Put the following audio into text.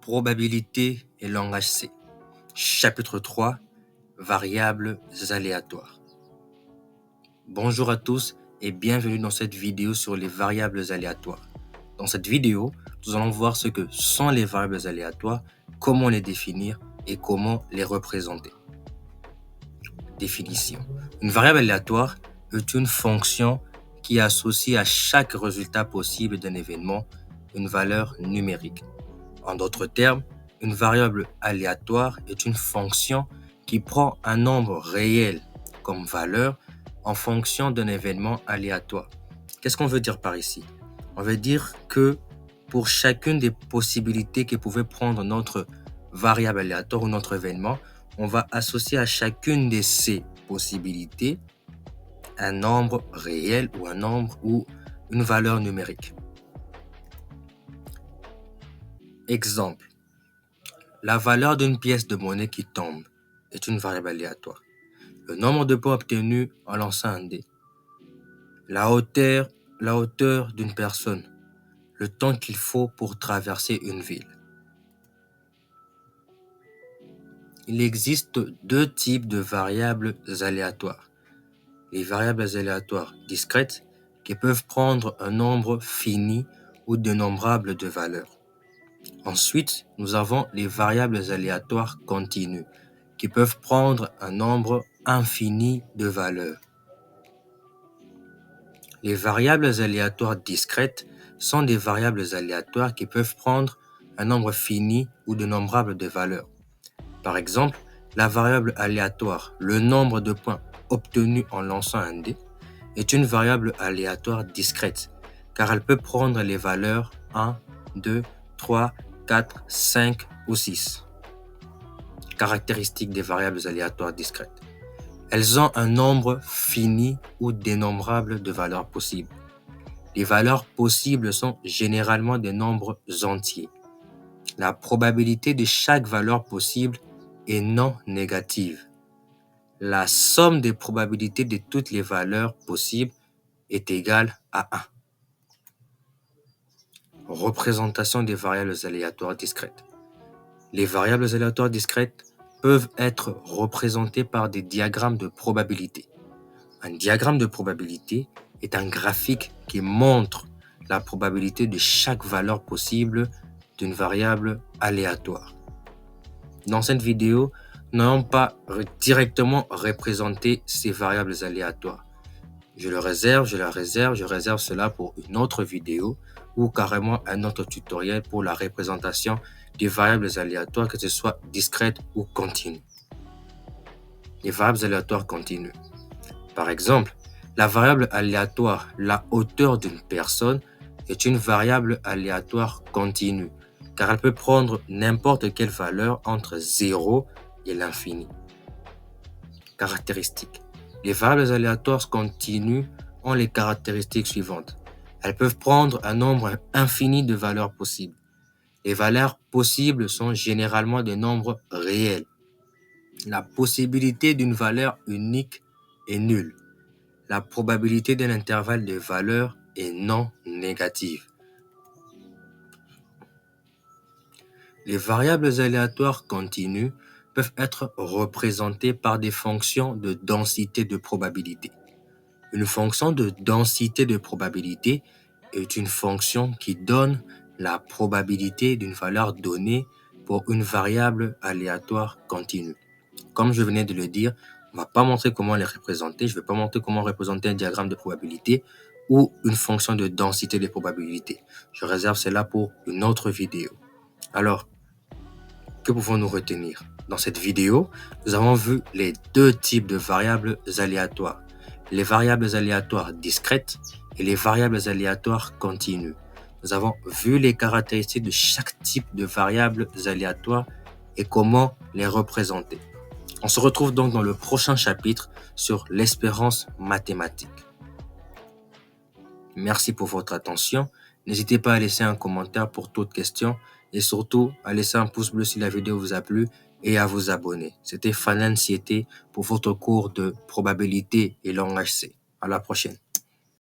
Probabilité et langage C. Chapitre 3. Variables aléatoires. Bonjour à tous et bienvenue dans cette vidéo sur les variables aléatoires. Dans cette vidéo, nous allons voir ce que sont les variables aléatoires, comment les définir et comment les représenter. Définition. Une variable aléatoire est une fonction qui associe à chaque résultat possible d'un événement une valeur numérique. En d'autres termes, une variable aléatoire est une fonction qui prend un nombre réel comme valeur en fonction d'un événement aléatoire. Qu'est-ce qu'on veut dire par ici? On veut dire que pour chacune des possibilités que pouvait prendre notre variable aléatoire ou notre événement, on va associer à chacune de ces possibilités un nombre réel ou un nombre ou une valeur numérique. Exemple. La valeur d'une pièce de monnaie qui tombe est une variable aléatoire. Le nombre de points obtenus en lançant un dé. La hauteur d'une personne. Le temps qu'il faut pour traverser une ville. Il existe deux types de variables aléatoires. Les variables aléatoires discrètes qui peuvent prendre un nombre fini ou dénombrable de valeurs. Ensuite, nous avons les variables aléatoires continues qui peuvent prendre un nombre infini de valeurs. Les variables aléatoires discrètes sont des variables aléatoires qui peuvent prendre un nombre fini ou dénombrable de valeurs. Par exemple, la variable aléatoire, le nombre de points obtenus en lançant un dé, est une variable aléatoire discrète car elle peut prendre les valeurs 1, 2, 3, 4, 5 ou 6. Caractéristiques des variables aléatoires discrètes. Elles ont un nombre fini ou dénombrable de valeurs possibles. Les valeurs possibles sont généralement des nombres entiers. La probabilité de chaque valeur possible est non négative. La somme des probabilités de toutes les valeurs possibles est égale à 1. Représentation des variables aléatoires discrètes. Les variables aléatoires discrètes peuvent être représentées par des diagrammes de probabilité. Un diagramme de probabilité est un graphique qui montre la probabilité de chaque valeur possible d'une variable aléatoire. Dans cette vidéo, nous n'allons pas directement représenter ces variables aléatoires. Je réserve cela pour une autre vidéo ou carrément un autre tutoriel pour la représentation des variables aléatoires, que ce soit discrètes ou continues. Les variables aléatoires continues. Par exemple, la variable aléatoire, la hauteur d'une personne, est une variable aléatoire continue, car elle peut prendre n'importe quelle valeur entre 0 et l'infini. Caractéristiques. Les variables aléatoires continues ont les caractéristiques suivantes. Elles peuvent prendre un nombre infini de valeurs possibles. Les valeurs possibles sont généralement des nombres réels. La possibilité d'une valeur unique est nulle. La probabilité d'un intervalle de valeurs est non négative. Les variables aléatoires continues peuvent être représentées par des fonctions de densité de probabilité. Une fonction de densité de probabilité est une fonction qui donne la probabilité d'une valeur donnée pour une variable aléatoire continue. Comme je venais de le dire, on ne va pas montrer comment les représenter. Je ne vais pas montrer comment représenter un diagramme de probabilité ou une fonction de densité de probabilité. Je réserve cela pour une autre vidéo. Alors, que pouvons-nous retenir? Dans cette vidéo, nous avons vu les deux types de variables aléatoires. Les variables aléatoires discrètes et les variables aléatoires continues. Nous avons vu les caractéristiques de chaque type de variables aléatoires et comment les représenter. On se retrouve donc dans le prochain chapitre sur l'espérance mathématique. Merci pour votre attention. N'hésitez pas à laisser un commentaire pour toute question et surtout à laisser un pouce bleu si la vidéo vous a plu et à vous abonner. C'était Fanan Siete pour votre cours de probabilité et langage C. À la prochaine.